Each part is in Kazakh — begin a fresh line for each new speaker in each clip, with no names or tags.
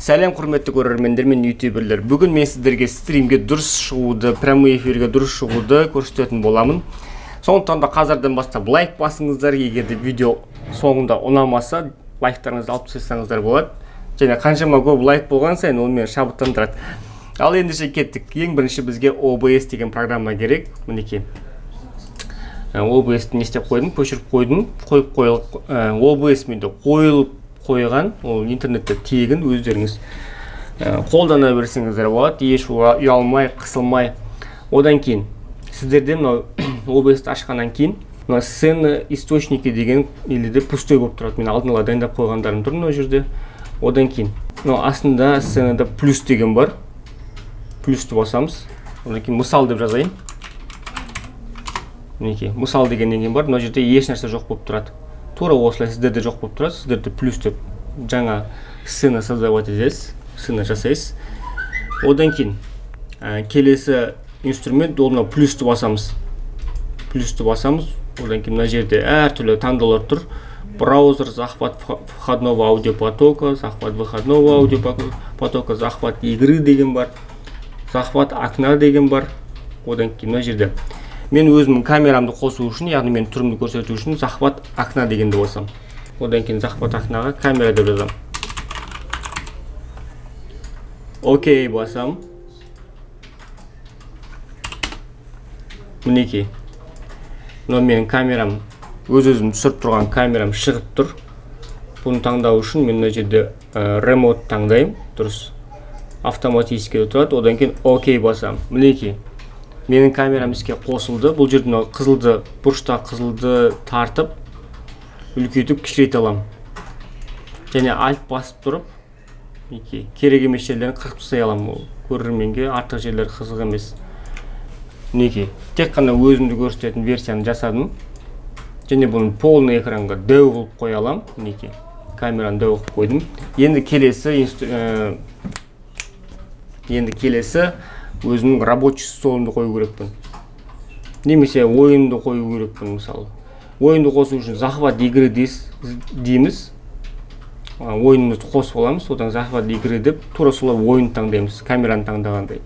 Сәлем құрметті көрермендер мен ютуберлер. Бүгін мен сіздерге стримге дұрыс шығуды, прямой эфирге дұрыс шығуды көрсететін боламын. Сондықтан да қазірден бастап лайк басыңыздар, егер де видео соңында ұнамаса, лайктарыңызды алып тастасаңыздар болады. Және қаншама көп лайк болған сайын ол мені шабыттандырады. Ал ендеше кеттік. Ең бірінші бізге OBS деген программа керек. Мінекей. OBS-ті не істеп қойдым, көшіріп қойдым, OBS менде қойылып қойған, ол интернетте тегін, өздеріңіз қолдана берсеңіздер болады, еш ұялмай, қысылмай. Одан кейін сіздерде мынау OBS-ті ашқаннан кейін мына сцена источники деген елде пустой болып тұрады. Мен алдын ала дайындап қойғандарым тұр мына жерде. Одан кейін мынау астында сценада плюс деген бар. Плюсті басамыз. Одан кейін мысал деп жазайын. Мінекей, мысал дегеннен кейін бар. Мына жерде еш нәрсе жоқ болып тұрады. Тура осылай сіздерде жоқ болып тұрады. Сіздерде плюс деп жаңа сцена создавать етесіз, сцена жасайсыз. Одан кейін келесі инструмент ол мына плюсті басамыз. Плюсті басамыз. Одан кейін мына жерде әртүрлі таңдаулар тұр. Браузер, захват входного аудиопотока, захват выходного аудиопотока, захват игры деген бар. Захват окна деген бар. Одан кейін мына жерде мен өзімнің камерамды қосу үшін, яғни мен түрімді көрсету үшін захват окна дегенді басам. Одан кейін захват окнаға камера деп жазам. Окей басам. Мінекей. Мына менің камерам, өзім түсіріп тұрған камерам шығып тұр. Бұны таңдау үшін мен мына жерде ремонт таңдаймын. Дұрыс. Автоматически тұрады. Одан кейін окей басам. Мінекей. Менің камерам іске қосылды. Бұл жерде қызылды, бұрышта қызылды тартып, үлкейтіп кішірейте аламын. Және альт басып тұрып, керек емес жерлерін қырып тастай аламын. Көрерменге артық жерлер қызық емес. Мінекей, тек қана өзімді көрсететін версияны жасадым. Және бұны полный экранға дөу қылып қоя аламын. Мінекей, камераны дөу қылып қойдым. Енді келесі өзімнің рабочий столымды қою керекпін. Немесе ойынды қою керекпін, мысалы. Ойынды қосу үшін захват игры дейміз. Ойынымызды қосып аламыз, одан захват игры деп, тура солай ойын таңдаймыз, камераны таңдағандай.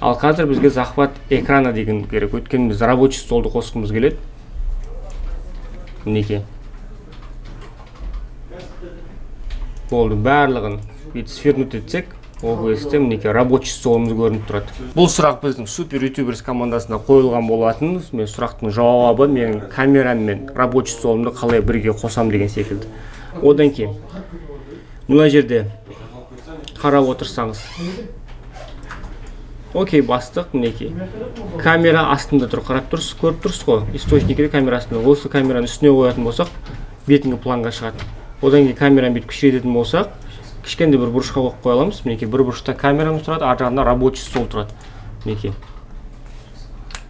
Ал қазір бізге захват экрана деген керек. Өйткені біз рабочий столды қосқымыз келеді. Мінекей. Болды, барлығын свернуть етсек, OBS-те мінекей рабочий столымыз көрініп тұрады. Бұл сұрақ біздің супер ютуберс командасында қойылған болатын. Мен сұрақтың жауабы менің камерам мен рабочий столымды қалай бірге қосам деген секілді. Одан кейін мына жерде қарап отырсаңыз. Окей, бастық, мінекей. Камера астында тұр, қарап тұрсыз, көріп тұрсыз ғой. Источникте камера астында. Осы камераны үстіне қоятын болсақ, бетіңгі планға шығады. Одан кейін камераны бүйтіп кішірейтетін болсақ, кішкенде бір бұрышқа қойып қоя аламыз. Мінекей, бір бұрышта камерамыз тұрады, ар жағында рабочий стол тұрады. Мінекей.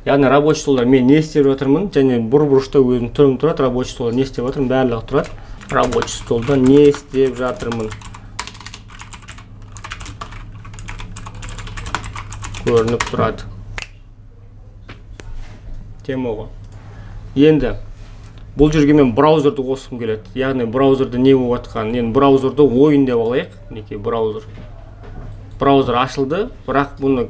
Яғни рабочий столдар мен не істеп жатырмын, және бір бұрышта өзім түрім тұрады, рабочий столдар не істеп жатырмын, барлығы тұрады. Рабочий столда не істеп жатырмын. Көрініп тұрады. Темаға. Енді бұл жерге мен браузерді қосқым келеді. Яғни браузерді не болып жатқан? Енді браузерді ойын деп алайық. Мінекей браузер. Браузер ашылды, бірақ бұны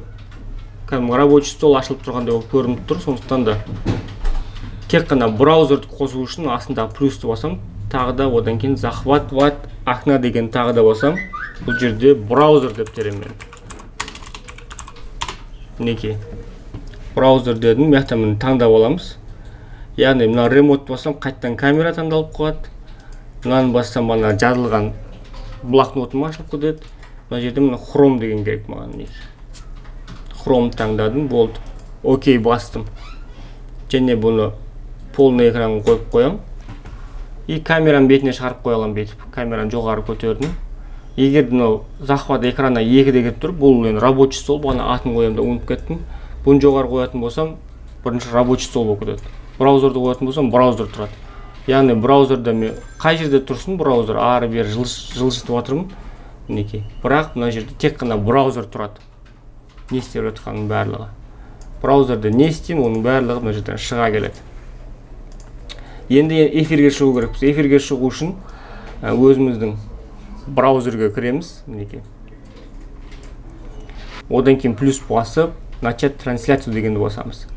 рабочий стол ашылып тұрғандай болып көрініп тұр. Сондықтан да тек қана браузерді қосу үшін астында плюсті басам. Тағы да одан кейін захват окна деген тағы да басам. Бұл жерде браузер деп теремен. Мінекей. Браузер дедім, мияқта мені таңдап аламыз. Яғни мына ремонт бассам, қайттан камера таңдалып қояды. Мынаны бассам, мына жазылған блокнотым ашылып кетеді. Мына жерде мына хром деген керек маған. Хром таңдадым, болды. Окей бастым. Және бұны полный экранға қойып қоям. И камераны бетіне шығарып қоя аламын бетіп. Камераны жоғары көтердім. Егер мынау захват экрана 2 деген тұр, бұл енді рабочий стол, бұны атын қоямын да ұмытып кеттім. Бұны жоғары қоятын болсам, бірінші рабочий стол болып кетеді. Браузерді қоятын болсам, браузер тұрады. Яғни браузерді мен қай жерде тұрсын, браузер ары бері жылжытып жатырмын. Мінекей. Бірақ мына жерде тек қана браузер тұрады. Не істеп жатқанның барлығы. Браузерде не істеймін, оның барлығы мына жерден шыға келеді. Енді эфирге шығу керекпіз. Эфирге шығу үшін өзіміздің браузерге кіреміз. Мінекей. Одан кейін плюс басып, начать трансляцию дегенді басамыз.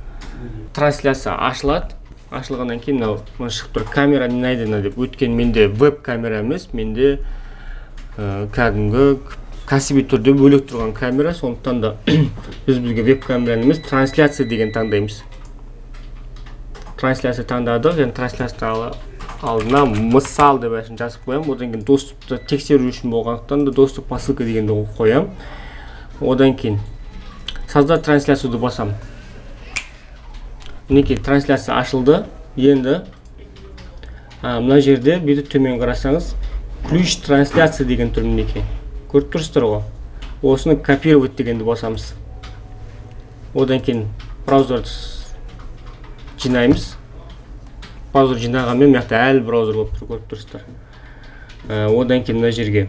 Трансляция ашылады. Ашылғаннан кейін мына шығып тұр, камера не найдено деп. Өткен менде веб камера емес, менде кәдімгі кәсіби түрде бөлек тұрған камера, сондықтан да бізге веб камераны емес, трансляция деген таңдаймыз. Трансляция таңдадық, және трансляция алдына мысал деп жазып қоямын. Одан кейін доступты тексеру үшін болғандықтан да доступ по ссылке дегенді қоямын. Одан кейін создать трансляцияды басамын. Мінекей трансляция ашылды. Енді мына жерде бүйтіп төмен қарасаңыз, ключ трансляция деген тұр мінекей. Көріп тұрсыздар ғой. Осыны копировать дегенді басамыз. Одан кейін браузерді жинаймыз. Браузер жинағанмен мықты әлі браузер болып тұр, көріп тұрсыздар. Одан кейін мына жерге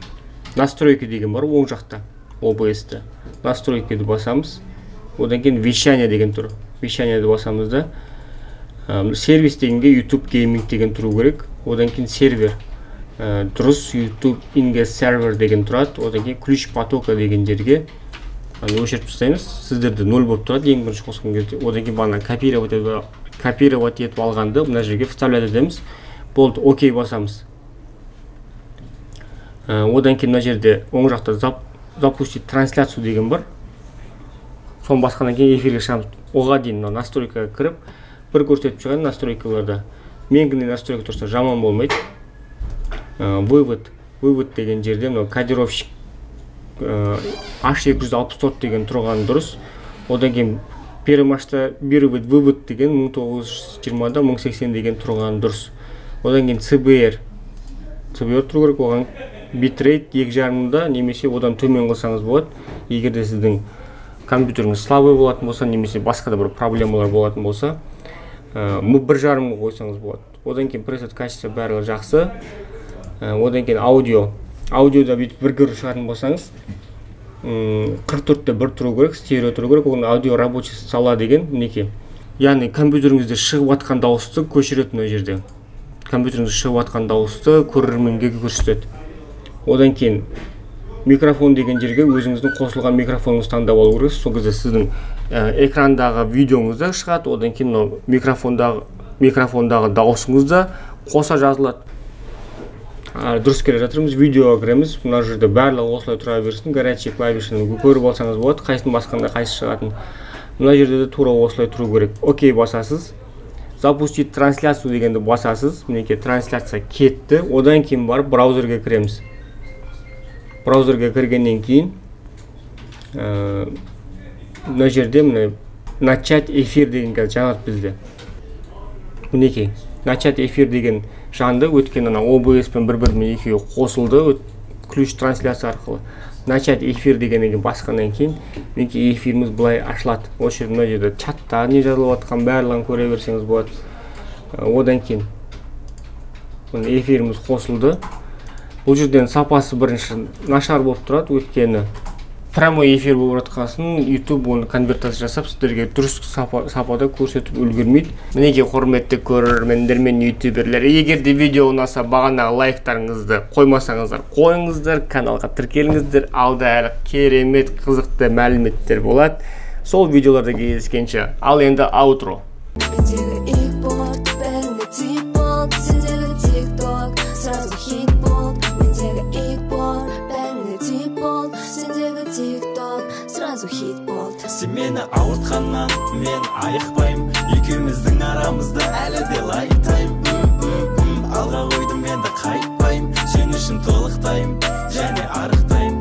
настройки деген бар, оң жақта OBS-ті. Настройкиді басамыз. Одан кейін вещание деген тұр. Вещаниеді басамыз да. Сервис дегенге YouTube Gaming деген тұру керек. Одан кейін сервер. Дұрыс YouTube Ingress Server деген тұрады. Одан кейін ключ потока деген жерге өшіріп тастаймыз. Сіздерде 0 болып тұрады ең бірінші қосқан кезде. Одан кейін бана копировать етіп алғанды мына жерге вставлять етеміз. Болды, окей басамыз. Одан кейін мына жерде оң жақта запустить трансляцию деген бар. Соны басқаннан кейін эфирге шығамыз. Оған дейін настройкаға кіріп, бір көрсетіп шығатын настройкаларда менгіне настройка тұрса жаман болмайды. Вывод деген жерде кодировщик H264 деген тұрған дұрыс. Одан кейін перемашта вывод деген 1920-да 1080 деген тұрған дұрыс. Одан кейін CBR тұру керек, оған битрейт 2,5-да немесе одан төмен қылсаңыз болады. Егерде сіздің компьютеріңіз слабый болатын болса, немесе басқа да бір проблемалар болатын болса, 1,5-ға қойсаңыз болады. Одан кейін пресет качество барлығы жақсы. Одан кейін аудиода бүйтіп бір көріп шығатын болсаңыз, 44-те бір тұру керек, стерео тұру керек. Оған аудио рабочий сала деген мінекей. Яғни компьютеріңізде шығып атқан дауысты көшіреді мына жерде. Компьютеріңізде шығып атқан дауысты көрерменге көрсетеді. Одан кейін микрофон деген жерге өзіңіздің қосылған микрофоныңызды таңдап алу керексіз. Сол кезде сіздің экрандағы видеоңыз да шығады. Одан кейін микрофондағы дауысыңыз да қоса жазылады. Дұрыс келе жатырмыз, видеоға кіреміз. Мына жерде барлығы осылай тұра берсін. Горячий клавишаны көріп алсаңыз болады, қайсысын басқанда қайсы шығатын. Мына жерде де тура осылай тұру керек. Окей басасыз. Запустить трансляцию дегенді басасыз. Мінекей трансляция кетті. Одан кейін барып браузерге кіреміз. Браузерге кіргеннен кейін мына жерде начать эфир деген жанады бізде. Мінекей начать эфир деген жанды. Өткен OBS пен бір-бірімен екеуі қосылды ключ трансляция арқылы. Начать эфир дегеннен басқаннан кейін мінекей эфиріміз былай ашылады. Осы жерде мына жерде чатта не жазылып жатқан барлығын көре берсеңіз болады. Одан кейін эфиріміз қосылды. Бұл жерден сапасы бірінші нашар болып тұрады, өткені прямой эфир болып жатқасын YouTube оны конвертация жасап сіздерге дұрыс сапада көрсетіп үлгермейді. Мінекей құрметті көрермендер мен ютуберлер, егер де видео ұнаса бағанағы лайктарыңызды қоймасаңыздар қойыңыздар, каналға тіркеліңіздер, алда әлі керемет қызықты мәліметтер болады. Сол видеоларда кездескенше. Ал енді аутро.
Сен мені ауыртқаннан мен айықпайым, екеуміздің арамызда әлі де лайықтайым. Алға қойдым енді қайтпайым, сен үшін толықтайым, және